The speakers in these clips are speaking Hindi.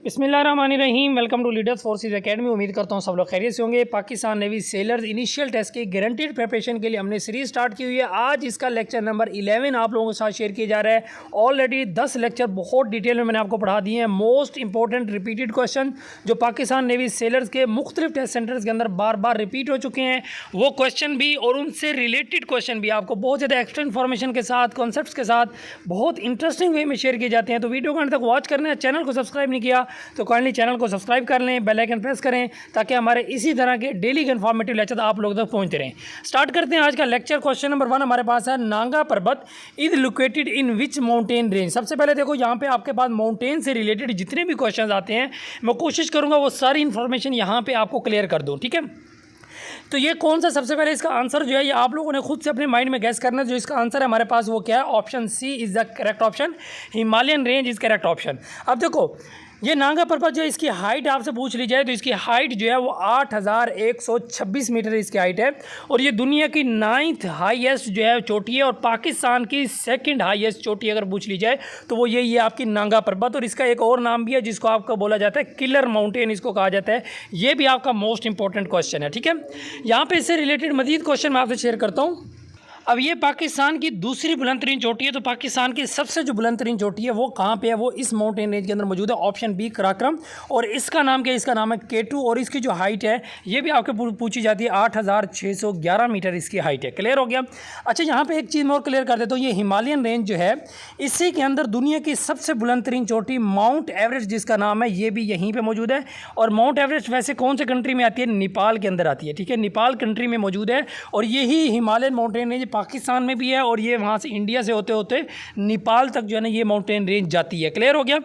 बिस्मिल्लाहिर्रहमानिर्रहीम। Welcome to leaders forces academy. उम्मीद करता हूँ सब लोग खैरियत से होंगे। Pakistan navy sailors initial test के गारंटीड प्रिपरेशन के लिए हमने सीरीज स्टार्ट की हुई है। आज इसका लेक्चर नंबर 11 आप लोगों के साथ शेयर किया जा रहा है। ऑलरेडी 10 लेक्चर बहुत डिटेल में मैंने आपको पढ़ा दिए हैं। मोस्ट इंपॉर्टेंट रिपीटेड क्वेश्चन जो पाकिस्तान नेवी सेलर्स के मुख्तलिफ टेस्ट सेंटर्स के अंदर बार बार रिपीट हो चुके हैं, वो क्वेश्चन भी और उनसे रिलेटेड क्वेश्चन भी आपको बहुत ज़्यादा एक्स्ट्रा इन्फॉर्मेशन के साथ, कॉन्सेप्ट्स के साथ बहुत इंटरेस्टिंग वे में शेयर किए जाते हैं। तो वीडियो को अंत तक वॉच करना है। चैनल को सब्सक्राइब नहीं किया तो काइंडली चैनल को सब्सक्राइब कर लें, बेल आइकन प्रेस करें ताकि हमारे इसी तरह के डेली के इन्फॉर्मेटिव लेक्चर आप लोगों तक पहुंचते रहें। स्टार्ट करते हैं आज का लेक्चर। क्वेश्चन नंबर 1 हमारे पास है, नांगा पर्वत is located in which mountain range. सबसे पहले देखो यहाँ पे आपके पास माउंटेन से रिलेटेड जितने भी क्वेश्चन आते हैं मैं कोशिश करूँगा वो सारी इन्फॉर्मेशन यहाँ पर आपको क्लियर कर दूँ, ठीक है। तो ये कौन सा, सबसे पहले इसका आंसर जो है ये आप लोगों ने खुद से अपने माइंड में गैस करना है। जो इसका आंसर है हमारे पास वो क्या है, option C is the correct option. Himalayan range is correct option. अब देखो ये नांगा पर्वत जो है इसकी हाइट आपसे पूछ ली जाए तो इसकी हाइट जो है वो 8126 मीटर इसकी हाइट है और ये दुनिया की 9th हाईएस्ट जो है चोटी है और पाकिस्तान की 2nd हाईएस्ट चोटी अगर पूछ ली जाए तो वो ये आपकी नांगा पर्वत। और इसका एक और नाम भी है जिसको आपका बोला जाता है किलर माउंटेन, इसको कहा जाता है। ये भी आपका मोस्ट इंपॉर्टेंट क्वेश्चन है, ठीक है। यहाँ पे इससे रिलेटेड मजीद क्वेश्चन मैं आपसे शेयर करता हूँ। अब ये पाकिस्तान की दूसरी बुलंदतरीन चोटी है, तो पाकिस्तान की सबसे जो बुलंदतरीन चोटी है वो कहाँ पे है, वो इस माउंटेन रेंज के अंदर मौजूद है। Option B Karakoram. और इसका नाम क्या है, इसका नाम है K2 और इसकी जो हाइट है ये भी आपके पूछी जाती है 8611 मीटर इसकी हाइट है। क्लियर हो गया। अच्छा यहाँ पे एक चीज़ मैं और क्लियर कर देता हूँ। ये हिमालयन रेंज जो है इसी के अंदर दुनिया की सबसे बुलंदतरीन चोटी माउंट एवरेस्ट जिसका नाम है ये भी यहीं पर मौजूद है। और माउंट एवरेस्ट वैसे कौन से कंट्री में आती है, नेपाल के अंदर आती है, ठीक है। नेपाल कंट्री में मौजूद है और यही हिमालयन माउंटेन रेंज पाकिस्तान में भी है और ये वहाँ से इंडिया से होते होते नेपाल तक जो है ना ये माउंटेन रेंज जाती है। क्लियर हो गया।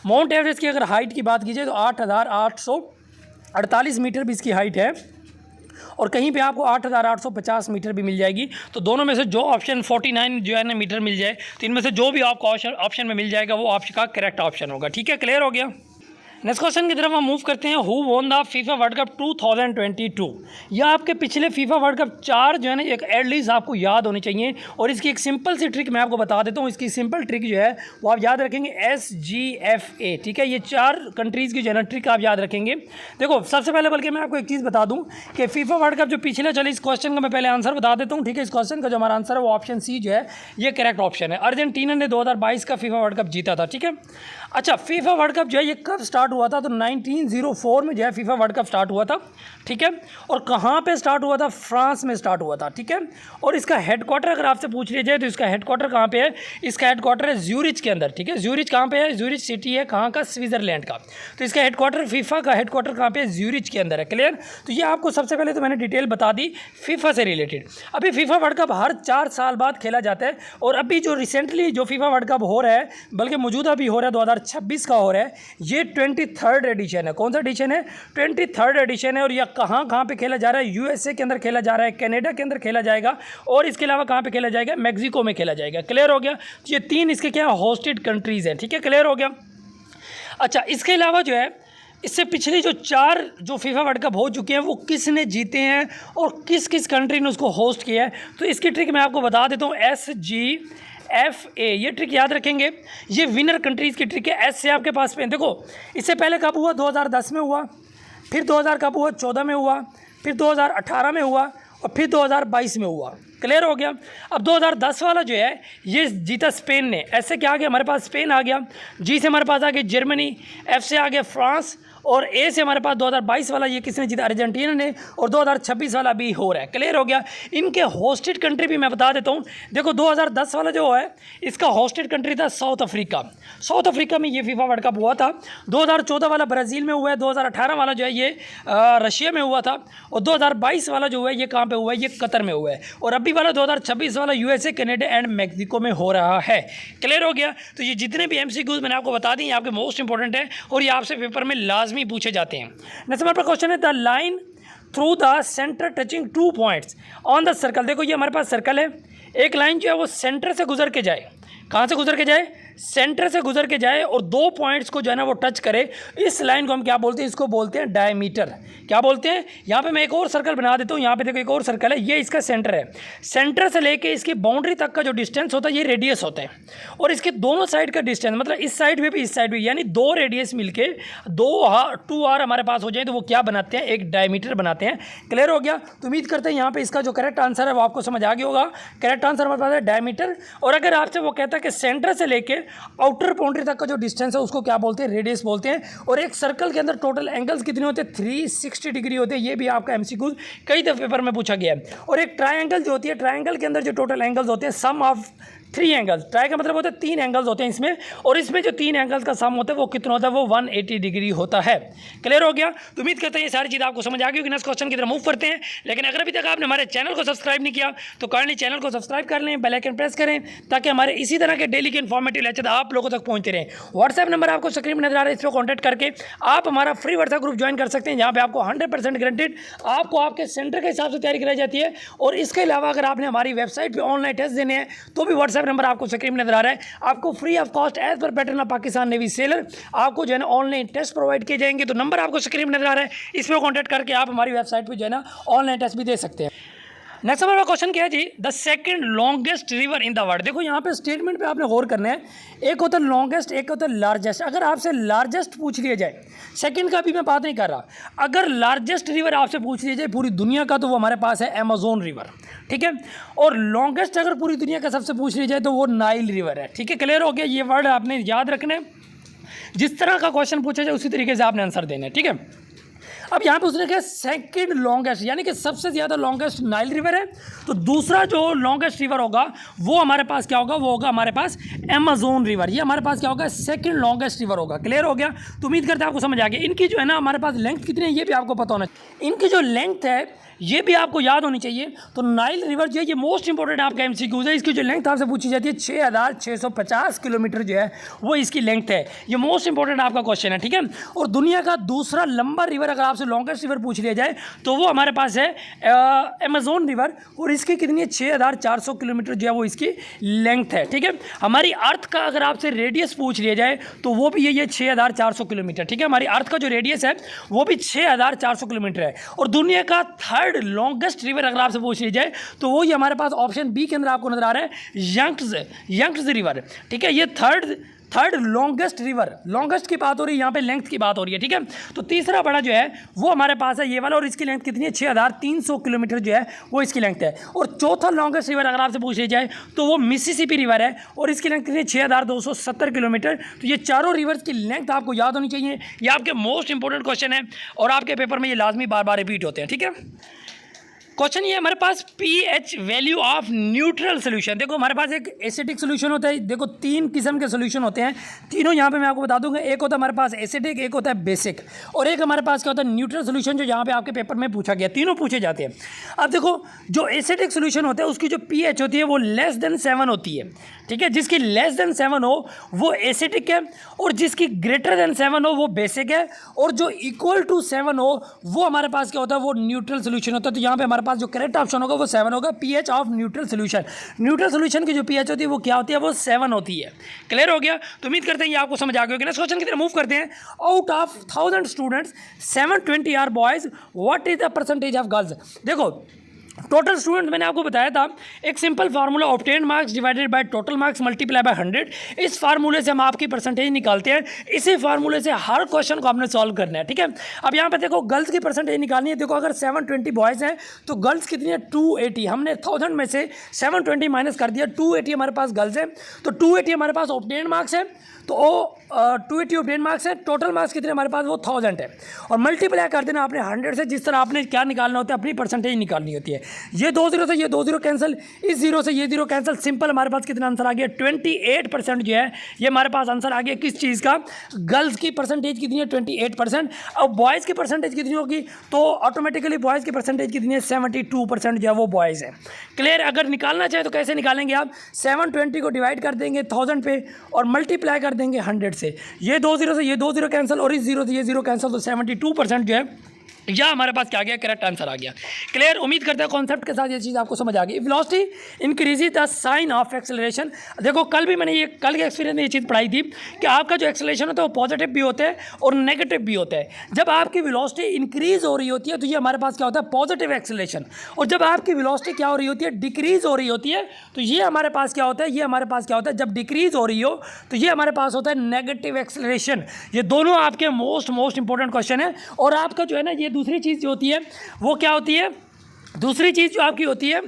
माउंट एवरेस्ट की अगर हाइट की बात कीजिए तो 8848 मीटर भी इसकी हाइट है और कहीं पे आपको 8850 मीटर भी मिल जाएगी। तो दोनों में से जो ऑप्शन 49 जो है ना मीटर मिल जाए तो इनमें से जो भी आपको ऑप्शन में मिल जाएगा वो आपका करेक्ट ऑप्शन होगा, ठीक है। क्लियर हो गया। नेक्स्ट क्वेश्चन की तरफ हम मूव करते हैं। Who won the FIFA world cup 2022। यह आपके पिछले फीफा वर्ल्ड कप 4 जो है ना एक एटलीस्ट आपको याद होनी चाहिए और इसकी एक सिंपल सी ट्रिक मैं आपको बता देता हूँ। इसकी सिंपल ट्रिक जो है वो आप याद रखेंगे SGFA, ठीक है। ये 4 कंट्रीज़ की जो है ना ट्रिक आप याद रखेंगे। देखो सबसे पहले बल्कि मैं आपको एक चीज़ बता दूँ कि फीफा वर्ल्ड कप जो पिछले चले, इस क्वेश्चन का मैं पहले आंसर बता देता हूँ, ठीक है। इस क्वेश्चन का जो हमारा आंसर है वो ऑप्शन सी जो है ये करेक्ट ऑप्शन है। अर्जेंटीना ने 2022 का फीफा वर्ल्ड कप जीता था, ठीक है। अच्छा फीफा वर्ल्ड कप जो है ये कब स्टार्ट हुआ था, तो 1904 में जो है फीफा वर्ल्ड कप स्टार्ट हुआ था, ठीक है। और कहाँ पे स्टार्ट हुआ था, फ्रांस में स्टार्ट हुआ था, ठीक है। और इसका हेडक्वार्टर अगर आपसे पूछ लिया जाए तो इसका हेडक्वार्टर कहाँ पे है, इसका हेडक्वार्टर है ज्यूरिच के अंदर, ठीक है। ज्यूरिच कहाँ पे है, ज्यूरिच सिटी है कहाँ का, स्विट्जरलैंड का। तो इसका हेडक्वार्टर, फीफा का हेडक्वार्टर कहाँ पे है, ज्यूरिच के अंदर है। क्लियर। तो ये आपको सबसे पहले तो मैंने डिटेल बता दी फीफा से रिलेटेड। अभी फीफा वर्ल्ड कप हर 4 साल बाद खेला जाता है और अभी जो रिसेंटली जो फीफा वर्ल्ड कप हो रहा है, बल्कि मौजूदा भी हो रहा है, 2026 का हो रहा है, ये 23rd एडिशन है। कौन सा एडिशन है, 23rd एडिशन है। और यह कहाँ पे खेला जा रहा है, USA के अंदर खेला जा रहा है, कनाडा के अंदर खेला जाएगा और इसके अलावा कहाँ पे खेला जाएगा, मैक्सिको में खेला जाएगा। क्लियर हो गया। तो ये 3 इसके क्या होस्टेड कंट्रीज़ हैं, ठीक है। क्लियर हो गया। अच्छा इसके अलावा जो है इससे पिछले जो 4 जो फीफा वर्ल्ड कप हो चुके हैं वो किसने जीते हैं और किस किस कंट्री ने उसको होस्ट किया है, तो इसकी ट्रिक मैं आपको बता देता हूँ। SGFA ये ट्रिक याद रखेंगे। ये विनर कंट्रीज़ की ट्रिक है। एस से आपके पास पे देखो इससे पहले कब हुआ, 2010 में हुआ, फिर 2014 में हुआ, फिर 2018 में हुआ और फिर 2022 में हुआ। क्लियर हो गया। अब 2010 वाला जो है ये जीता स्पेन ने। ऐसे क्या आ गया हमारे पास, स्पेन आ गया। जी से हमारे पास आ गया जर्मनी, F से आ गया फ्रांस और ए से हमारे पास 2022 वाला ये किसने जीता, अर्जेंटीना ने। और 2026 वाला भी हो रहा है। क्लियर हो गया। इनके होस्टेड कंट्री भी मैं बता देता हूँ। देखो 2010 वाला जो है इसका होस्टेड कंट्री था साउथ अफ्रीका। साउथ अफ्रीका में ये फीफा वर्ल्ड कप हुआ था। 2014 वाला ब्राज़ील में हुआ है। 2018 वाला जो है ये रशिया में हुआ था और 2022 वाला जो है ये कहाँ पे हुआ है, ये कतर में हुआ है। और अभी वाला 2026 वाला USA, कनाडा एंड मैक्सिको में हो रहा है। क्लियर हो गया। तो ये जितने भी MCQs मैंने आपको बता दी ये आपके मोस्ट इंपॉर्टेंट है और ये आपसे पेपर में लाजमी पूछे जाते हैं। नेक्स्ट हमारे पास क्वेश्चन है, the line through the centre touching 2 points on the circle. देखो ये हमारे पास सर्कल है, एक लाइन जो है वो सेंटर से गुजर के जाए, कहाँ से गुजर के जाए, सेंटर से गुजर के जाए और दो पॉइंट्स को जो है ना वो टच करे, इस लाइन को हम क्या बोलते हैं, इसको बोलते हैं डायमीटर। क्या बोलते हैं? यहाँ पे मैं एक और सर्कल बना देता हूँ, यहाँ पे देखो एक और सर्कल है, ये इसका सेंटर है। सेंटर से लेके इसकी बाउंड्री तक का जो डिस्टेंस होता है ये रेडियस होता है, और इसके दोनों साइड का डिस्टेंस, मतलब इस साइड भी इस साइड भी, यानी दो रेडियस मिलके 2r हमारे पास हो जाए तो वो क्या बनाते हैं, एक डायमीटर बनाते हैं। क्लियर हो गया? तो उम्मीद करते हैं यहाँ पे इसका जो करेक्ट आंसर है वो आपको समझ आ गया होगा। करेक्ट आंसर हमारे पास है डायमीटर। और अगर आपसे वो कहता है कि सेंटर से लेके आउटर बाउंड्री तक का जो डिस्टेंस है उसको क्या बोलते हैं, रेडियस बोलते हैं। और एक सर्कल के अंदर टोटल एंगल्स कितने होते हैं, 360 डिग्री होते हैं। ये भी आपका एमसीक्यू कई दफे पेपर में पूछा गया है। और एक ट्रायंगल जो होती है, ट्रायंगल के अंदर जो टोटल एंगल्स होते हैं, सम ऑफ 3 एंगल्स, ट्राई का मतलब होता है 3 एंगल्स होते हैं इसमें, और इसमें जो 3 एंगल्स का सम होता है वो कितना होता है, वो 180 डिग्री होता है। क्लियर हो गया? तो उम्मीद करते हैं ये सारी चीज़ आपको समझ आ गई होगी। नेक्स्ट क्वेश्चन की तरफ मूव करते हैं। लेकिन अगर अभी तक आपने हमारे चैनल को सब्सक्राइब नहीं किया तो काइंडली चैनल को सब्सक्राइब कर लें, बेल आइकन प्रेस करें, ताकि हमारे इसी तरह के डेली के इन्फॉर्मेटिव लेक्चर आप लोगों तक पहुंचते रहें। व्हाट्सएप नंबर आपको स्क्रीन में नजर आ रहा है, इस पर कॉन्टैक्ट करके आप हमारा फ्री व्हाट्सएप ग्रुप ज्वाइन कर सकते हैं, जहाँ पे आपको 100% गारंटेड आपको आपके सेंटर के हिसाब से तैयारी कराई जाती है। और इसके अलावा अगर आपने हमारी वेबसाइट पर ऑनलाइन टेस्ट देने हैं तो भी व्हाट्सएप नंबर आपको स्क्रीन नजर आ रहा है, आपको free of cost as per pattern of Pakistan navy sailor आपको जो है ना ऑनलाइन टेस्ट प्रोवाइड किए जाएंगे। तो नंबर आपको स्क्रीन में नजर आ रहा है, इस पर कॉन्टैक्ट करके आप हमारी वेबसाइट पे जो है ना ऑनलाइन टेस्ट भी दे सकते हैं। नेक्स्ट हमारा क्वेश्चन क्या है जी, the second longest river in the world. देखो यहाँ पे स्टेटमेंट पे आपने गौर करना है, एक होता है लॉन्गेस्ट, एक होता है लार्जेस्ट। अगर आपसे लार्जेस्ट पूछ लिया जाए, सेकंड का भी मैं बात नहीं कर रहा, अगर लार्जेस्ट रिवर आपसे पूछ लिया जाए पूरी दुनिया का, तो वो हमारे पास है अमेजोन रिवर, ठीक है। और लॉन्गेस्ट अगर पूरी दुनिया का सबसे पूछ लिया जाए तो वो नाइल रिवर है, ठीक है। क्लियर हो गया? ये वर्ड आपने याद रखने, जिस तरह का क्वेश्चन पूछा जाए उसी तरीके से आपने आंसर देना है, ठीक है। अब यहाँ पे उसने कहा सेकंड लॉन्गेस्ट, यानी कि सबसे ज़्यादा लॉन्गेस्ट नाइल रिवर है, तो दूसरा जो लॉन्गेस्ट रिवर होगा वो हमारे पास क्या होगा, वो होगा हमारे पास अमेजोन रिवर। ये हमारे पास क्या होगा, सेकंड लॉन्गेस्ट रिवर होगा। क्लियर हो गया? तो उम्मीद करते हैं आपको समझ आ गया। इनकी जो है ना हमारे पास लेंथ कितनी है ये भी आपको पता होना चाहिए, इनकी जो लेंथ है ये भी आपको याद होनी चाहिए। तो नाइल रिवर जो है ये मोस्ट इंपॉर्टेंट आपका एमसीक्यूज है, इसकी जो लेंथ आपसे पूछी जाती है 6650 किलोमीटर जो है वो इसकी लेंथ है। ये मोस्ट इंपॉर्टेंट आपका क्वेश्चन है, ठीक है। और दुनिया का दूसरा लंबा रिवर अगर आपसे लॉन्गेस्ट रिवर पूछ लिया जाए तो वो हमारे पास है अमेजोन रिवर, और इसकी कितनी है 6400 किलोमीटर जो है वो इसकी लेंथ है, ठीक है। हमारी अर्थ का अगर आपसे रेडियस पूछ लिया जाए तो वो भी ये 6400 किलोमीटर, ठीक है। हमारी अर्थ का जो रेडियस है वो भी 6400 किलोमीटर है। और दुनिया का थर्ड लॉन्गेस्ट रिवर अगर आपसे पूछ ली जाए तो वो ही हमारे पास ऑप्शन बी के अंदर आपको नजर आ रहा है, यंग्स रिवर, ठीक है। ये third longest river, longest key बात हो रही है, यहाँ पे लेंथ की बात हो रही है, ठीक है। तो तीसरा बड़ा जो है वो हमारे पास है ये वाला, और इसकी लेंथ कितनी है 6300 किलोमीटर जो है वो इसकी लेंथ है। और चौथा लॉन्गेस्ट रिवर अगर आपसे पूछ ली जाए तो वो मिसिसिपी रिवर है, और इसकी लेंथ कितनी है 6270 किलोमीटर। तो ये चारों रिवर्स की लेंथ आपको याद होनी चाहिए, ये आपके मोस्ट इंपॉर्टेंट क्वेश्चन है और आपके पेपर में ये लाजमी बार बार रिपीट होते हैं, ठीक है। क्वेश्चन ये हमारे पास pH value of neutral solution. देखो हमारे पास एक एसिडिक सोल्यूशन होता है, देखो 3 किस्म के सोल्यूशन होते हैं, तीनों यहाँ पे मैं आपको बता दूंगा। एक होता है हमारे पास एसिडिक, एक होता है बेसिक, और एक हमारे पास क्या होता है न्यूट्रल सोल्यूशन, जो यहाँ पे आपके पेपर में पूछा गया। तीनों पूछे जाते हैं। अब देखो जो एसिडिक सोल्यूशन होता है उसकी जो पीएच होती है वो लेस देन 7 होती है, ठीक है। जिसकी लेस देन 7 हो वो एसिडिक है, और जिसकी ग्रेटर देन 7 हो वो बेसिक है, और जो इक्वल टू 7 हो वो हमारे पास क्या होता है, वो न्यूट्रल सोल्यूशन होता है। तो यहाँ पे हमारे पास जो करेक्ट ऑप्शन होगा वो 7 होगा, pH of neutral solution. Neutral solution की जो पीएच होती है वो क्या होती है, वो 7 होती है। क्लियर हो गया? तो उम्मीद करते हैं ये आपको समझ आ गया होगा। नेक्स्ट क्वेश्चन की तरफ मूव करते हैं। Out of 1000 students 720 are boys, what is the percentage of girls. देखो टोटल स्टूडेंट मैंने आपको बताया था, एक simple formula obtain marks divided by total marks multiply by 100। इस फार्मूले से हम आपकी परसेंटेज निकालते हैं, इसी फार्मूले से हर क्वेश्चन को आपने सॉल्व करना है, ठीक है। अब यहाँ पे देखो गर्ल्स की परसेंटेज निकालनी है। देखो अगर 720 बॉयज़ हैं तो गर्ल्स कितनी है 280। हमने 1000 में से 720 माइनस कर दिया, 280 हमारे पास गर्ल्स है, तो 280 हमारे पास ऑब्टेन मार्क्स है, तो वो 280 ऑब्टेन मार्क्स है। टोटल मार्क्स कितने हमारे पास, वो 1000 है, और मल्टीप्लाई कर देना आपने 100 से। जिस तरह आपने क्या निकालना होता है, अपनी परसेंटेज निकालनी होती है। ये 2 0 से ये 2 0 कैंसिल, इस 0 से ये 0 कैंसिल, सिंपल हमारे पास कितना आंसर आ गया 28% जो है ये हमारे पास आंसर आ गया। किस चीज़ का, गर्ल्स की परसेंटेज कितनी है 28%। अब बॉयज़ की परसेंटेज कितनी होगी, तो ऑटोमेटिकली बॉयज़ की परसेंटेज कितनी है 72% जो है वो बॉयज़ है। क्लियर? अगर निकालना चाहे तो कैसे निकालेंगे आप, 720 को डिवाइड कर देंगे 1000 पे और मल्टीप्लाई कर देंगे 100 से। ये 2 0 से ये 2 0 कैंसिल, और इस 0 से ये 0 कैंसिल, तो 72% जो है या हमारे पास क्या आ गया, करेक्ट आंसर आ गया। क्लियर, उम्मीद करते हैं कॉन्सेप्ट के साथ ये चीज़ आपको समझ आ गई। Velocity increases the sign of acceleration. देखो कल भी मैंने कल के एक्सपीरियंस में ये चीज़ पढ़ाई थी कि आपका जो एक्सेलरेशन होता है वो पॉजिटिव भी होता है और नेगेटिव भी होता है। जब आपकी वेलोसिटी इंक्रीज हो रही होती है तो ये हमारे पास क्या होता है, पॉजिटिव एक्सेलरेशन, और जब आपकी वेलोसिटी क्या हो रही होती है, डिक्रीज हो रही होती है, तो ये हमारे पास क्या होता है, ये हमारे पास क्या होता है, जब डिक्रीज हो रही हो तो ये हमारे पास होता है नेगेटिव एक्सेलरेशन। ये दोनों आपके मोस्ट इंपॉर्टेंट क्वेश्चन है। और आपका जो है ना, ये दूसरी चीज़ जो होती है वो क्या होती है, दूसरी चीज़ जो आपकी होती है,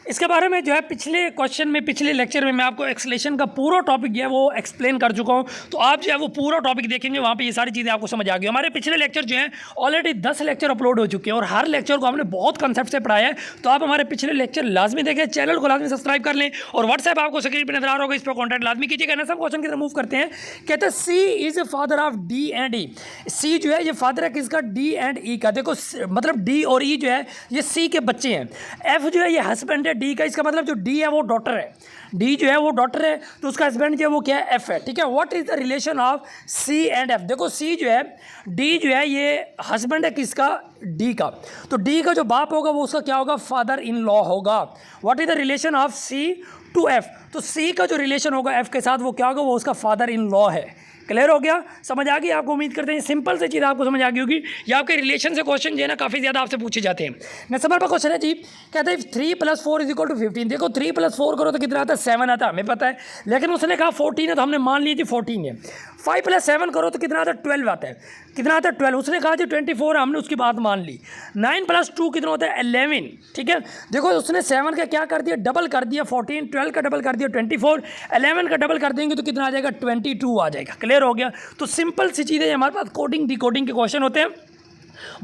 इसके बारे में जो है पिछले क्वेश्चन में, पिछले लेक्चर में मैं आपको एक्सेलरेशन का पूरा टॉपिक जो है वो एक्सप्लेन कर चुका हूँ। तो आप जो है वो पूरा टॉपिक देखेंगे, वहाँ पे ये सारी चीज़ें आपको समझ आ गई। हमारे पिछले लेक्चर जो हैं ऑलरेडी 10 लेक्चर अपलोड हो चुके हैं और हर लेक्चर को हमने बहुत कंसेप्ट से पढ़ाया है। तो आप हमारे पिछले लेक्चर लाजमी देखें, चैनल को लाजमी सब्सक्राइब कर लें और व्हाट्सएप आपको स्क्रीन पर नजर आ रहा होगा, इस पर कॉन्टैक्ट लाजमी कीजिएगा। नेक्स्ट क्वेश्चन की तरफ मूव करते हैं। कहते हैं C is father of D and E. C जो है ये फादर है किसका, डी एंड ई का। देखो मतलब डी और ई जो है ये सी के बच्चे हैं। एफ जो है ये हस्बैंड है डी का, इसका मतलब जो डी है वो डॉटर है, डी जो है वो डॉटर है, तो उसका हस्बैंड जो है वो क्या है, एफ है। ठीक है, what is the relation of C and F. देखो सी जो है, डी जो है ये हस्बैंड है किसका, डी का, तो डी का जो बाप होगा वो उसका क्या होगा, फादर इन लॉ होगा। What is the relation of C to F, तो सी का जो रिलेशन होगा एफ के साथ वो क्या होगा, वो उसका फादर इन लॉ है। क्लियर हो गया, समझ आ गई आपको, उम्मीद करते हैं सिंपल से चीज़ आपको समझ आ गई होगी। या आपके रिलेशन से क्वेश्चन जो है ना काफ़ी ज़्यादा आपसे पूछे जाते हैं। नेक्स्ट नंबर पर क्वेश्चन है जी, कहते हैं 3 + 4 = 15। देखो 3 + 4 करो तो कितना आता है, 7 आता है, हमें पता है, लेकिन उसने कहा 14 है तो हमने मान ली थी 14 है। 5 + 7 करो तो कितना आता है, 12 आता है, कितना आता है 12। उसने कहा जी 24 है, हमने उसकी बात मान ली। 9 + 2 कितना होता है, 11। ठीक है, देखो उसने 7 का क्या कर दिया, डबल कर दिया 14, 12 का डबल कर दिया 24, 11 का डबल कर देंगे तो कितना आ जाएगा, 22 आ जाएगा। क्लियर हो गया, तो सिंपल सी चीज़ें हमारे पास कोडिंग डिकोडिंग के क्वेश्चन होते हैं,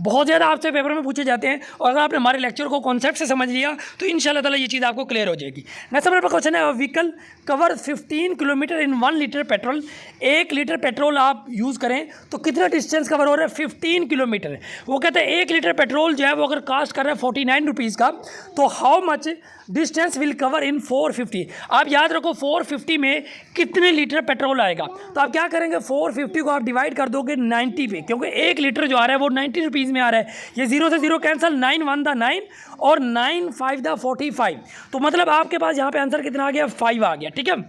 बहुत ज़्यादा आपसे पेपर में पूछे जाते हैं। और अगर आपने हमारे लेक्चर को कॉन्सेप्ट से समझ लिया तो इंशाल्लाह ताला ये चीज़ आपको क्लियर हो जाएगी। नेक्स्ट नंबर पर क्वेश्चन है, व्हीकल कवर 15 किलोमीटर इन 1 लीटर पेट्रोल। 1 लीटर पेट्रोल आप यूज़ करें तो कितना डिस्टेंस कवर हो रहा है, 15 किलोमीटर। वो कहते हैं 1 लीटर पेट्रोल जो है वो अगर कास्ट कर रहा है 49 रुपीज़ का, तो how much distance will cover in 450। आप याद रखो 450 में कितने लीटर पेट्रोल आएगा, तो आप क्या करेंगे, 450 को आप डिवाइड कर दोगे 90 पे, क्योंकि 1 लीटर जो आ रहा है वो 90 रुपीज़ में आ रहा है। ये 0 से 0 कैंसिल, 9 1 दा 9 और 9 5 दा 45, तो मतलब आपके पास यहाँ पे आंसर कितना आ गया, 5 आ गया। ठीक है,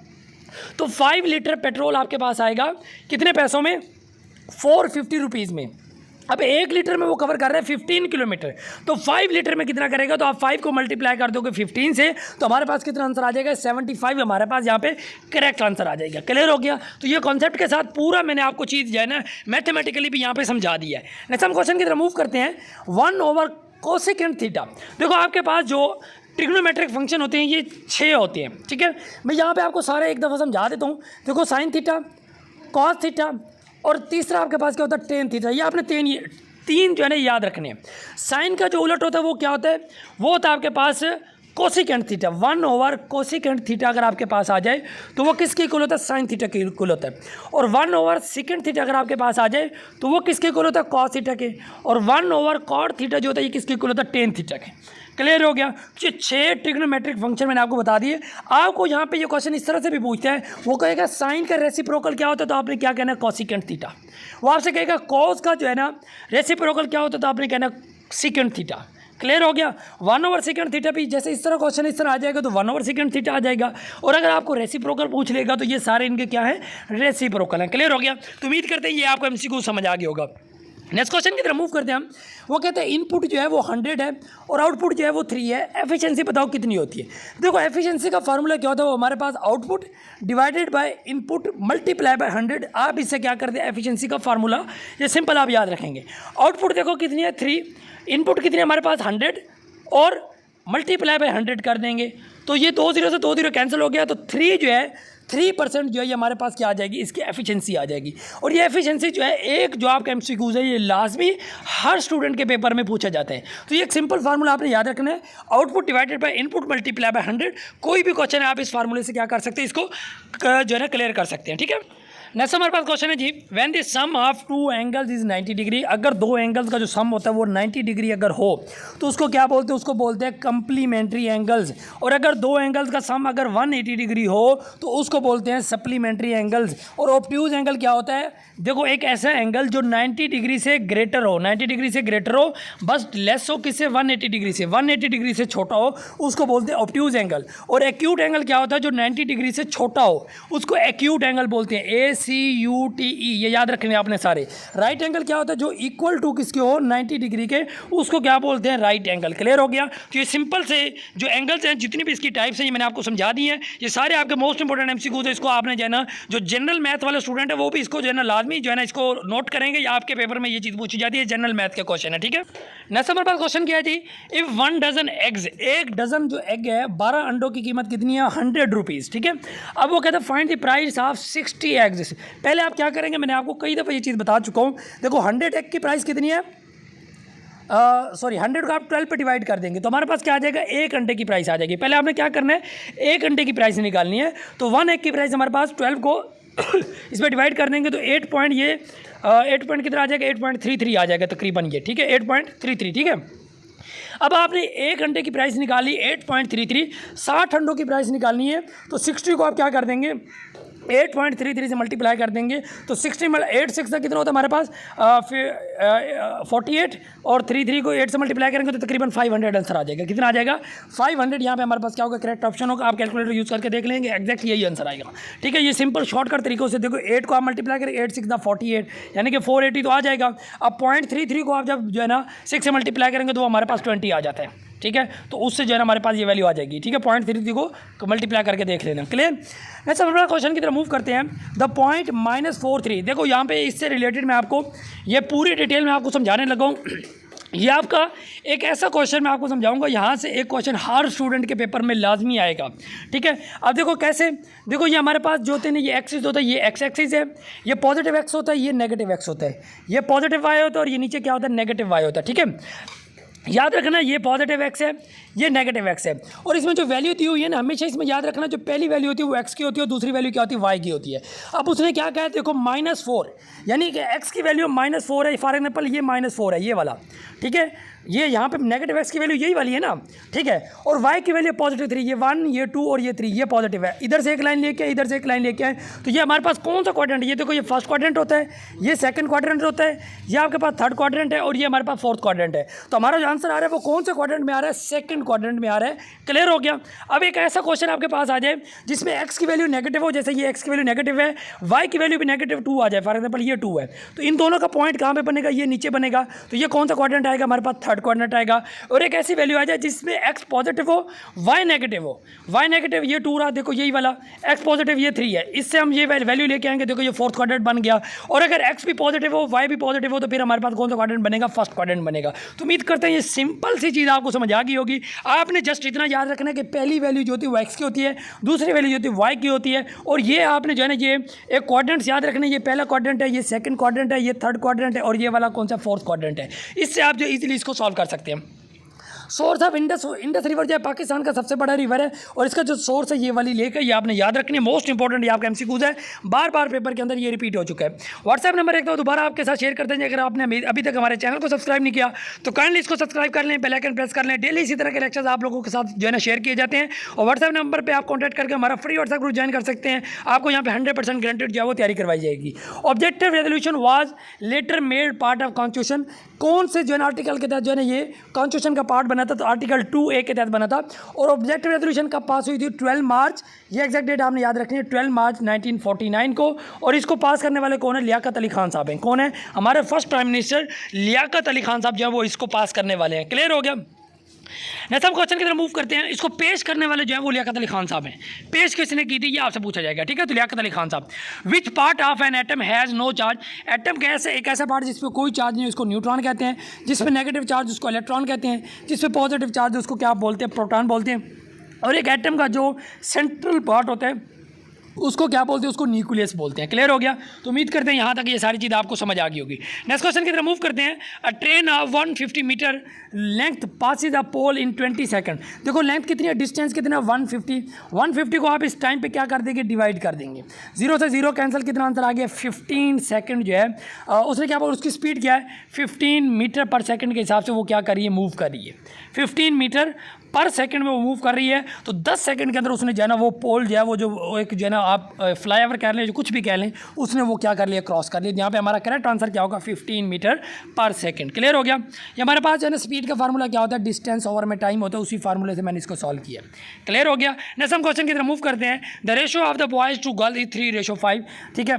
तो 5 लीटर पेट्रोल आपके पास आएगा कितने पैसों में, 450 रुपीज़ में। अब 1 लीटर में वो कवर कर रहा है 15 किलोमीटर, तो 5 लीटर में कितना करेगा, तो आप 5 को मल्टीप्लाई कर दोगे 15 से, तो हमारे पास कितना आंसर आ जाएगा, 75 हमारे पास यहाँ पे करेक्ट आंसर आ जाएगा। क्लियर हो गया, तो ये कॉन्सेप्ट के साथ पूरा मैंने आपको चीज़ जो है ना मैथमेटिकली भी यहाँ पे समझा दिया है। नेक्स्ट हम क्वेश्चन की तरफ मूव करते हैं। 1 / कोसेकेंट थीटा। देखो आपके पास जो ट्रिग्नोमेट्रिक फंक्शन होते हैं ये 6 होते हैं। ठीक है, मैं यहाँ पे आपको सारे एक दफ़ा समझा देता हूँ। देखो साइन थीटा, कॉस थीटा, और तीसरा आपके पास क्या होता है, टेन थीटा। ये आपने तीन जो है ना याद रखने हैं। साइन का जो उलट होता है वो क्या होता है, वो होता है आपके पास कोसिकेंट थीटा। 1 / कोसिकेंट थीटा अगर आपके पास आ जाए तो वो किसके इक्वल होता है, साइन थीटा के इक्वल होता है। और 1 / सेकेंड थीटा अगर आपके पास आ जाए तो वो किसके इक्वल होता है, कॉस थीटा के। और 1 / कॉट थीटा जो होता है ये किसके इक्वल होता है, टेन थीटा के। क्लियर हो गया, ये 6 ट्रिग्नोमेट्रिक फंक्शन मैंने आपको बता दिए। आपको यहाँ पे ये क्वेश्चन इस तरह से भी पूछता है, वो कहेगा साइन का रेसिप्रोकल क्या होता है, तो आपने क्या कहना है, कोसिकेंट थीटा। वो आपसे कहेगा कॉस का जो है ना रेसिप्रोकल क्या होता है, तो आपने कहना सीकेंट थीटा। क्लियर हो गया, 1 / सेकेंड थीटा भी जैसे इस तरह क्वेश्चन इस तरह आ जाएगा तो 1 / सेकेंड थीटा आ जाएगा। और अगर आपको रेसिप्रोकल पूछ लेगा तो ये सारे इनके क्या है, रेसिप्रोकल है। क्लियर हो गया, तो उम्मीद करते हैं ये आपको एमसीक्यू समझ आ गया होगा। नेक्स्ट क्वेश्चन की तरफ मूव करते हैं हम। वो कहते हैं इनपुट जो है वो 100 है और आउटपुट जो है वो 3 है, एफिशिएंसी बताओ कितनी होती है। देखो एफिशिएंसी का फार्मूला क्या होता है, वो हमारे पास output divided by input multiply by 100। आप इससे क्या करते हैं, एफिशिएंसी का फार्मूला ये सिंपल आप याद रखेंगे। आउटपुट देखो कितनी है, 3, इनपुट कितनी है हमारे पास 100 और मल्टीप्लाई बाय 100 कर देंगे, तो ये 2 0 से 2 0 कैंसिल हो गया, तो 3 जो है 3% जो है ये हमारे पास क्या आ जाएगी, इसकी एफिशिएंसी आ जाएगी। और ये एफिशिएंसी जो है एक जो आपका एमसीक्यूज है ये लाजमी हर स्टूडेंट के पेपर में पूछा जाता है। तो ये एक सिंपल फार्मूला आपने याद रखना है, output divided by input multiply by 100। कोई भी क्वेश्चन है आप इस फार्मूले से क्या कर सकते हैं, इसको जो है ना क्लियर कर सकते हैं। ठीक है, नेक्स्ट हमारे पास क्वेश्चन है जी, when the sum of two angles is 90 degree, अगर दो एंगल्स का जो सम होता है वो 90 डिग्री अगर हो तो उसको क्या बोलते हैं, उसको बोलते हैं कंप्लीमेंट्री एंगल्स। और अगर दो एंगल्स का सम अगर 180 डिग्री हो तो उसको बोलते हैं सप्लीमेंट्री एंगल्स। और ऑब्ट्यूज एंगल क्या होता है, देखो एक ऐसा एंगल जो 90 डिग्री से ग्रेटर हो, 90 डिग्री से ग्रेटर हो, बस लेस हो किससे, 180 डिग्री से, 180 डिग्री से छोटा हो, उसको बोलते हैं ऑब्ट्यूज एंगल। और एक्यूट एंगल क्या होता है, जो 90 डिग्री से छोटा हो उसको एक्यूट एंगल बोलते हैं, ACUTE, ये याद रखने आपने सारे। राइट एंगल क्या होता है, जो इक्वल टू किसके हो, 90 डिग्री के, उसको क्या बोलते हैं, राइट एंगल। क्लियर हो गया। तो ये सिंपल से जो एंगल्स हैं, जितनी भी इसकी टाइप्स हैं, ये मैंने आपको समझा दी हैं। ये सारे आपके मोस्ट इंपॉर्टेंट MCQs है। इसको आपने जो है ना, जो जनरल मैथ वाले स्टूडेंट है वो भी इसको जो है ना लाजमी जो है ना इसको नोट करेंगे, या आपके पेपर में ये चीज़ पूछी जाती है, जनरल मैथ के क्वेश्चन है, ठीक है। नेक्स्ट हमारे पास क्वेश्चन क्या है जी, इफ 1 डजन एग्स, एक डजन जो एग है 12 अंडों की कीमत कितनी है, 100 रुपीज़, ठीक है। अब वो कहते हैं find the price of 60 eggs. पहले आप क्या करेंगे, मैंने आपको कई दफ़ा ये चीज़ बता चुका हूँ। देखो 100 एग की प्राइस कितनी है, 100 को आप 12 पे डिवाइड कर देंगे तो हमारे पास क्या आ जाएगा, एक अंडे की प्राइस आ जाएगी। पहले आपने क्या करना है, एक अंडे की प्राइस निकालनी है। तो 1 एग की प्राइस हमारे पास 12 को इस पर डिवाइड कर देंगे तो 8 पॉइंट, ये 8 पॉइंट कितना आ जाएगा, 8.33 आ जाएगा तकरीबन ये, ठीक है, 8.33, ठीक है। अब आपने एक अंडे की प्राइस निकाली 8.33, 60 अंडों की प्राइस निकालनी है तो 60 को आप क्या कर देंगे, 8.33 से मल्टीप्लाई कर देंगे तो 60 8 6 का कितना होता है हमारे पास, फिर 48, और 33 को 8 से मल्टीप्लाई करेंगे तो तकरीबन 500 आंसर आ जाएगा। कितना आ जाएगा, 500। यहाँ पे हमारे पास क्या होगा, करेक्ट ऑप्शन होगा। आप कैलकुलेटर यूज़ करके देख लेंगे, एग्जैक्ट यही आंसर आएगा, ठीक है। ये सिंपल शॉर्टकट तरीकों से देखो, 8 को आप मल्टीप्लाई करें, 8 6 48, यानी कि 480 तो आ जाएगा। अब 0.33 को आप जब जो है ना 6 से मल्टीप्लाई करेंगे तो वो हमारे पास 20 आ जाता है, ठीक है। तो उससे जो है ना हमारे पास ये वैल्यू आ जाएगी, ठीक है। 0.33 को मल्टीप्लाई करके देख लेना। क्लियर। नेक्स्ट हम क्वेश्चन की तरफ मूव करते हैं। द पॉइंट -43, देखो यहाँ पे इससे रिलेटेड मैं आपको ये पूरी डिटेल में आपको समझाने लगा हूँ। ये आपका एक ऐसा क्वेश्चन मैं आपको समझाऊंगा, यहाँ से एक क्वेश्चन हर स्टूडेंट के पेपर में लाजमी आएगा, ठीक है। अब देखो कैसे, देखो ये हमारे पास जो होते हैं ना, ये एक्सिस होता है, ये एक्स एक्सिस है, ये पॉजिटिव एक्स होता है, ये नेगेटिव एक्स होता है, ये पॉजिटिव वाई होता है और ये नीचे क्या होता है, नेगेटिव वाई होता है, ठीक है। याद रखना ये पॉजिटिव एक्स है, ये नेगेटिव एक्स है। और इसमें जो वैल्यू दी हुई है ना, हमेशा इसमें याद रखना, जो पहली वैल्यू होती है वो एक्स की होती है और दूसरी वैल्यू क्या होती है, वाई की होती है। अब उसने क्या कहा है, देखो -4, यानी कि एक्स की वैल्यू -4 है, फॉर एग्जाम्पल ये -4 है, ये वाला, ठीक है। ये यहाँ पे नेगेटिव एक्स की वैल्यू यही वाली है ना, ठीक है। और वाई की वैल्यू +3, ये 1, ये 2 और ये 3, ये पॉजिटिव है। इधर से एक लाइन लेके आए, इधर से एक लाइन लेके आए, तो ये हमारे पास कौन सा क्वाड्रेंट है, ये देखो, ये फर्स्ट क्वाड्रेंट होता है, ये सेकंड क्वाड्रेंट होता है, ये आपके पास थर्ड क्वाड्रेंट है और ये हमारे पास फोर्थ क्वाड्रेंट है। तो हमारा जो आंसर आ रहा है वो कौन से क्वाड्रेंट में आ रहा है, सेकंड क्वाड्रेंट में आ रहा है। क्लियर हो गया। अब एक ऐसा क्वेश्चन आपके पास आ जाए जिसमें एक्स की वैल्यू नेगेटिव हो, जैसे ये एक्स की वैल्यू नेगेटिव है, वाई की वैल्यू भी -2 आ जाए, फॉर एग्जाम्पल ये 2 है, तो इन दोनों का पॉइंट कहाँ पे बनेगा, ये नीचे बनेगा। तो ये कौन सा क्वाड्रेंट आएगा, हमारे पास थर्ड क्वाड्रेंट आएगा। और एक ऐसी वैल्यू आ जाए जिसमें एक्स पॉजिटिव हो, वाई नेगेटिव हो, वाई नेगेटिव ये 2 रहा, देखो यही वाला, एक्स पॉजिटिव ये 3 है, इससे हम ये वैल्यू लेके आएंगे, देखो ये फोर्थ क्वाड्रेंट बन गया। और अगर एक्स भी पॉजिटिव हो, वाई भी पॉजिटिव हो, तो फिर हमारे पास कौन सा क्वाड्रेंट बनेगा, फर्स्ट क्वाड्रेंट बनेगा। तो उम्मीद करते हैं ये सिंपल सी चीज़ आपको समझ आ गई होगी। आपने जस्ट इतना याद रखना है कि पहली वैल्यू जो होती है वो एक्स की होती है, दूसरी वैल्यू जो होती है वाई की होती है, और ये आपने जो है ना ये एक क्वाड्रेंट्स याद रखना है, ये पहला क्वाड्रेंट है, ये सेकंड क्वाड्रेंट है, ये थर्ड क्वाड्रेंट है, और ये वाला कौन सा, फोर्थ क्वाड्रेंट है। इससे आप जो इजीली इसको सॉल्व कर सकते हैं। सोर्स ऑफ इंडस रिवर जो है पाकिस्तान का सबसे बड़ा रिवर है, और इसका जो सोर्स है ये वाली लेक है, ये आपने याद रखनी है, मोस्ट इंपॉर्टेंट ये आपका MCQs है, बार बार पेपर के अंदर ये रिपीट हो चुका है। व्हाट्सएप नंबर एक तो दोबारा आपके साथ शेयर करते हैं, अगर आपने अभी तक हमारे चैनल को सब्सक्राइब नहीं किया तो काइंडली इसको सब्सक्राइब कर लें, बेल आइकन प्रेस कर लें। डेली इसी तरह के लेक्चर्स आप लोगों के साथ जो है ना शेयर किए जाते हैं, और व्हाट्सएप नंबर पर आप कॉन्टैक्ट करके हमारा फ्री व्हाट्सएप ग्रुप ज्वाइन कर सकते हैं। आपको यहाँ पे 100% गारंटेड जो है वो तैयारी करवाई जाएगी। Objective resolution was later made part of constitution, कौन से जो है आर्टिकल के तहत जो है ना ये कॉन्स्टिट्यूशन का पार्ट बना था, तो आर्टिकल 2A के तहत बना था। और ऑब्जेक्टिव रेजोल्यूशन कब पास हुई थी, 12 मार्च, ये एग्जैक्ट डेट आपने याद रखनी है, 12 मार्च 1949 को। और इसको पास करने वाले कौन है, लियाकत अली खान साहब हैं। कौन है, हमारे first prime minister Liaquat Ali Khan साहब जो है वो इसको पास करने वाले हैं। क्लियर हो गया। नेक्स्ट हम क्वेश्चन की तरफ मूव करते हैं। इसको पेश करने वाले जो है वो लियाकत अली खान साहब हैं। पेश किसने की थी ये आपसे पूछा जाएगा, ठीक है। तो लियाकत अली खान साहब। Which part of an atom has no charge, atom कैसे एक ऐसा पार्ट जिसपे कोई चार्ज नहीं है उसको न्यूट्रॉन कहते हैं, जिसपे नेगेटिव चार्ज उसको इलेक्ट्रॉन कहते हैं, जिसपे पॉजिटिव चार्ज उसको क्या बोलते हैं, प्रोटॉन बोलते हैं। और एक एटम का जो सेंट्रल पार्ट होता है उसको क्या बोलते हैं, उसको न्यूक्लियस बोलते हैं। क्लियर हो गया? तो उम्मीद करते हैं यहाँ तक ये सारी चीज़ आपको समझ आ गई होगी। नेक्स्ट क्वेश्चन की तरफ मूव करते हैं। A train of 150 metre length passes a pole in 20 second. देखो लेंथ कितनी है, डिस्टेंस कितना, 150 को आप इस टाइम पे क्या कर देंगे, डिवाइड कर देंगे। 0 से 0 कैंसिल, कितना आंसर आ गया, 15 सेकंड जो है उसने क्या बोला, उसकी स्पीड क्या है, 15 मीटर पर सेकंड के हिसाब से वो क्या कर रही है, मूव कर रही है। 15 मीटर पर सेकंड में वो मूव कर रही है। तो 10 सेकंड के अंदर उसने जो है ना वो पोल जो है वो जो एक जो है ना आप फ्लाईओवर कह लें, जो कुछ भी कह लें, उसने वो क्या कर लिया, क्रॉस कर लिया। यहाँ पे हमारा करेक्ट आंसर क्या होगा, 15 मीटर पर सेकंड। क्लियर हो गया? ये हमारे पास जो है ना स्पीड का फार्मूला क्या होता है, डिस्टेंस ओवर में टाइम होता है, उसी फार्मूले से मैंने इसको सॉल्व किया। क्लियर हो गया? नेक्स्ट हम क्वेश्चन की तरफ मूव करते हैं। The ratio of the boys to girl is 3:5। ठीक है,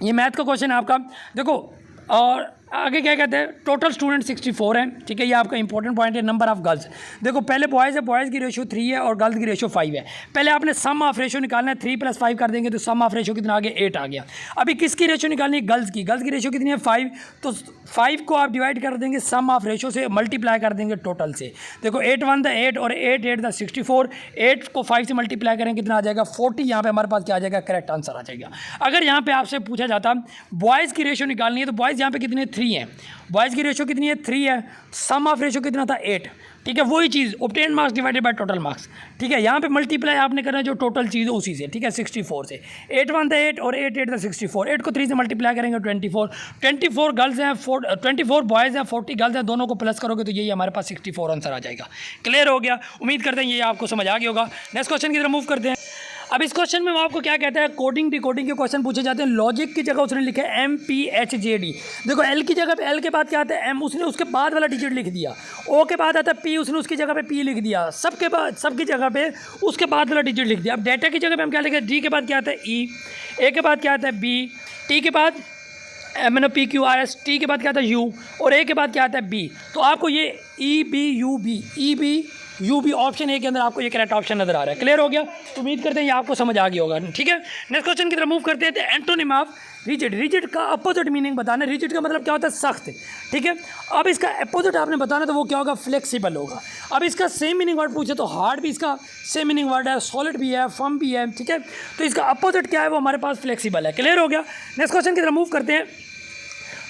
ये मैथ का क्वेश्चन है आपका। देखो और आगे क्या कहते हैं, टोटल स्टूडेंट 64 हैं। ठीक है, ये आपका इंपॉर्टेंट पॉइंट है। नंबर ऑफ गर्ल्स, देखो पहले बॉयज़ है, बॉयज़ की रेशियो 3 है और गर्ल्स की रेशियो 5 है। पहले आपने सम ऑफ रेशियो निकालना है, 3 + 5 कर देंगे तो सम ऑफ रेशियो कितना आ गया, 8 आ गया। अभी किसकी रेशियो निकालनी है, गर्ल्स की। गर्ल्स की रेशियो कितनी है, 5। तो 5 को आप डिवाइड कर देंगे सम ऑफ रेशियो से, मल्टीप्लाई कर देंगे टोटल से। देखो 8 × 1 = 8 और 8 × 8 = 64। 8 को 5 से मल्टीप्लाई करेंगे कितना आ जाएगा, 40। यहाँ पे हमारे पास क्या आ जाएगा, करेक्ट आंसर आ जाएगा। अगर यहाँ पे आपसे पूछा जाता बॉयज़ की रेशियो निकालनी है, तो बॉयज़ यहाँ पे कितने, 3 हैं। बॉयज़ की रेशियो कितनी है, 3 है। सम ऑफ रेशियो कितना था, 8। ठीक है, वही चीज़ obtain marks divided by total marks. ठीक है, यहाँ पे मल्टीप्लाई आपने करना है जो टोटल चीज़ है उसी से। ठीक है, 64 से। 8 × 1 = 8 और 8 × 8 = 64। 8 को 3 से मल्टीप्लाई करेंगे 24। 24 गर्ल्स हैं, 24 बॉयज़ हैं, 40 गर्ल्स हैं। दोनों को प्लस करोगे तो यही हमारे पास 64 आंसर आ जाएगा। क्लियर हो गया? उम्मीद करते हैं ये आपको समझ आ गया होगा। नेक्स्ट क्वेश्चन की तरफ मूव करते हैं। अब इस क्वेश्चन में वो आपको क्या कहता है, कोडिंग डिकोडिंग के क्वेश्चन पूछे जाते हैं। लॉजिक की जगह उसने लिखा है MPHJD। देखो एल की जगह पे एल के बाद क्या आता है, M, उसने उसके बाद वाला डिजिट लिख दिया। O के बाद आता है P, उसने उसकी जगह पे P लिख दिया। सबके बाद सबकी जगह पे उसके बाद वाला डिजिट लिख दिया। अब डाटा की जगह पे हम क्या लिखें, D के बाद क्या आता है E, A के बाद क्या आता है B, T के बाद MNOPQRS, T के बाद क्या आता है U और A के बाद क्या आता है B। तो आपको ये EBUB ऑप्शन ए के अंदर आपको ये करेक्ट ऑप्शन नजर आ रहा है। क्लियर हो गया? तो उम्मीद करते हैं ये आपको समझ आ गया होगा। ठीक है, नेक्स्ट क्वेश्चन की तरफ मूव करते हैं। तो एंटोनिम ऑफ रिजिड, रिजिड का अपोजिट मीनिंग बताना। रिजिड का मतलब क्या होता है, सख्त। ठीक है, अब इसका अपोजिट आपने बताना तो वो क्या होगा, फ्लेक्सिबल होगा। अब इसका सेम मीनिंग वर्ड पूछे तो हार्ड भी इसका सेम मीनिंग वर्ड है, सॉलिड भी है, फर्म भी है। ठीक है, तो इसका अपोजिट क्या है, वो हमारे पास फ्लेक्सिबल है। क्लियर हो गया? नेक्स्ट क्वेश्चन की तरफ मूव करते हैं।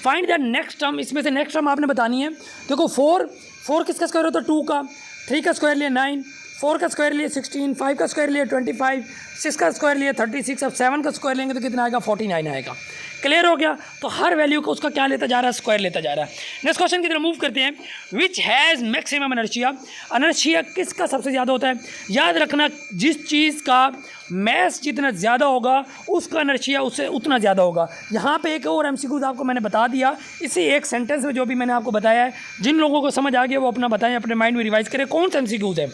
फाइंड द नेक्स्ट टर्म, इसमें से नेक्स्ट टर्म आपने बतानी है। देखो 4 किसका स्क्वायर होता है, 2 का। 3 का स्क्वायर लिए 9, 4 का स्क्वायर लिए 16, 5 का स्क्वायर लिए 25, 6 का स्क्वायर लिए 36। अब 7 का स्क्वायर लेंगे तो कितना आएगा, 49 आएगा। क्लियर हो गया? तो हर वैल्यू को उसका क्या लेता जा रहा है, स्क्वायर लेता जा रहा है। नेक्स्ट क्वेश्चन की तरफ मूव करते हैं। Which has maximum inertia, inertia किसका सबसे ज़्यादा होता है। याद रखना, जिस चीज़ का मैस जितना ज़्यादा होगा उसका इनर्शिया उससे उतना ज़्यादा होगा। यहाँ पे एक और MCQs आपको मैंने बता दिया इसी एक सेंटेंस में, जो भी मैंने आपको बताया है। जिन लोगों को समझ आ गया वो अपना बताएं, अपने माइंड में रिवाइज करें। कौन सा MCQs है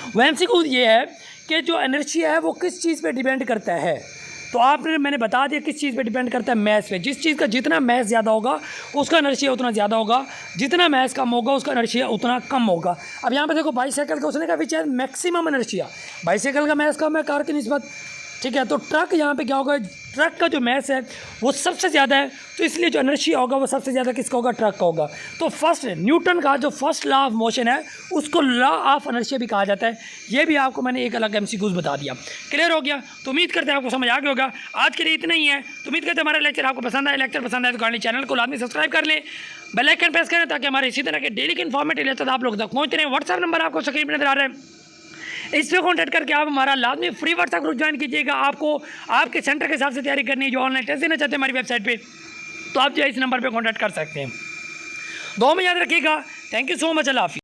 वो? MCQs ये है कि जो इनर्शिया है वो किस चीज़ पे डिपेंड करता है। तो आपने मैंने बता दिया किस चीज़ पे डिपेंड करता है, मैस पे। जिस चीज़ का जितना मैस ज़्यादा होगा उसका इनर्शिया उतना ज़्यादा होगा, जितना मैस कम होगा उसका इनर्शिया उतना कम होगा। अब यहाँ पे देखो बाईसाइकिल का उसने कहा विच है मैक्सिमम इनर्शिया, बाईसाइकिल का मैस कम है कार की निस्बत। ठीक है, तो ट्रक यहाँ पे क्या होगा, ट्रक का जो मैस है वो सबसे ज़्यादा है, तो इसलिए जो इनर्शिया होगा वो सबसे ज़्यादा किसका होगा, ट्रक का होगा। तो फर्स्ट न्यूटन का जो फर्स्ट लॉ ऑफ मोशन है उसको लॉ ऑफ इनर्शिया भी कहा जाता है। ये भी आपको मैंने एक अलग MCQs बता दिया। क्लियर हो गया? तो उम्मीद करते हैं आपको समझ आ गया होगा। आज के लिए इतना ही है। तो उम्मीद करते हैं हमारा लेक्चर आपको पसंद आए। लेक्चर पसंद आए तो काइंडली चैनल को लाजमी सब्सक्राइब कर लें, बेल आइकन प्रेस करें ताकि हमारे इसी तरह के डेली के इन्फॉर्मेटिव लेक्चर आप लोग तक पहुँचते रहें। व्हाट्सएप नंबर आपको स्क्रीन पर नजर आ रहा है, इस पर कॉन्टैक्ट करके आप हमारा लाजमी फ्री व्हाट्सएप ग्रुप ज्वाइन कीजिएगा। आपको आपके सेंटर के हिसाब से तैयारी करनी है, जो ऑनलाइन टेस्ट देना चाहते हैं हमारी वेबसाइट पे, तो आप जो है इस नंबर पे कॉन्टैक्ट कर सकते हैं। दुआ में याद रखिएगा। Thank you so much. अल्लाह हाफिज़।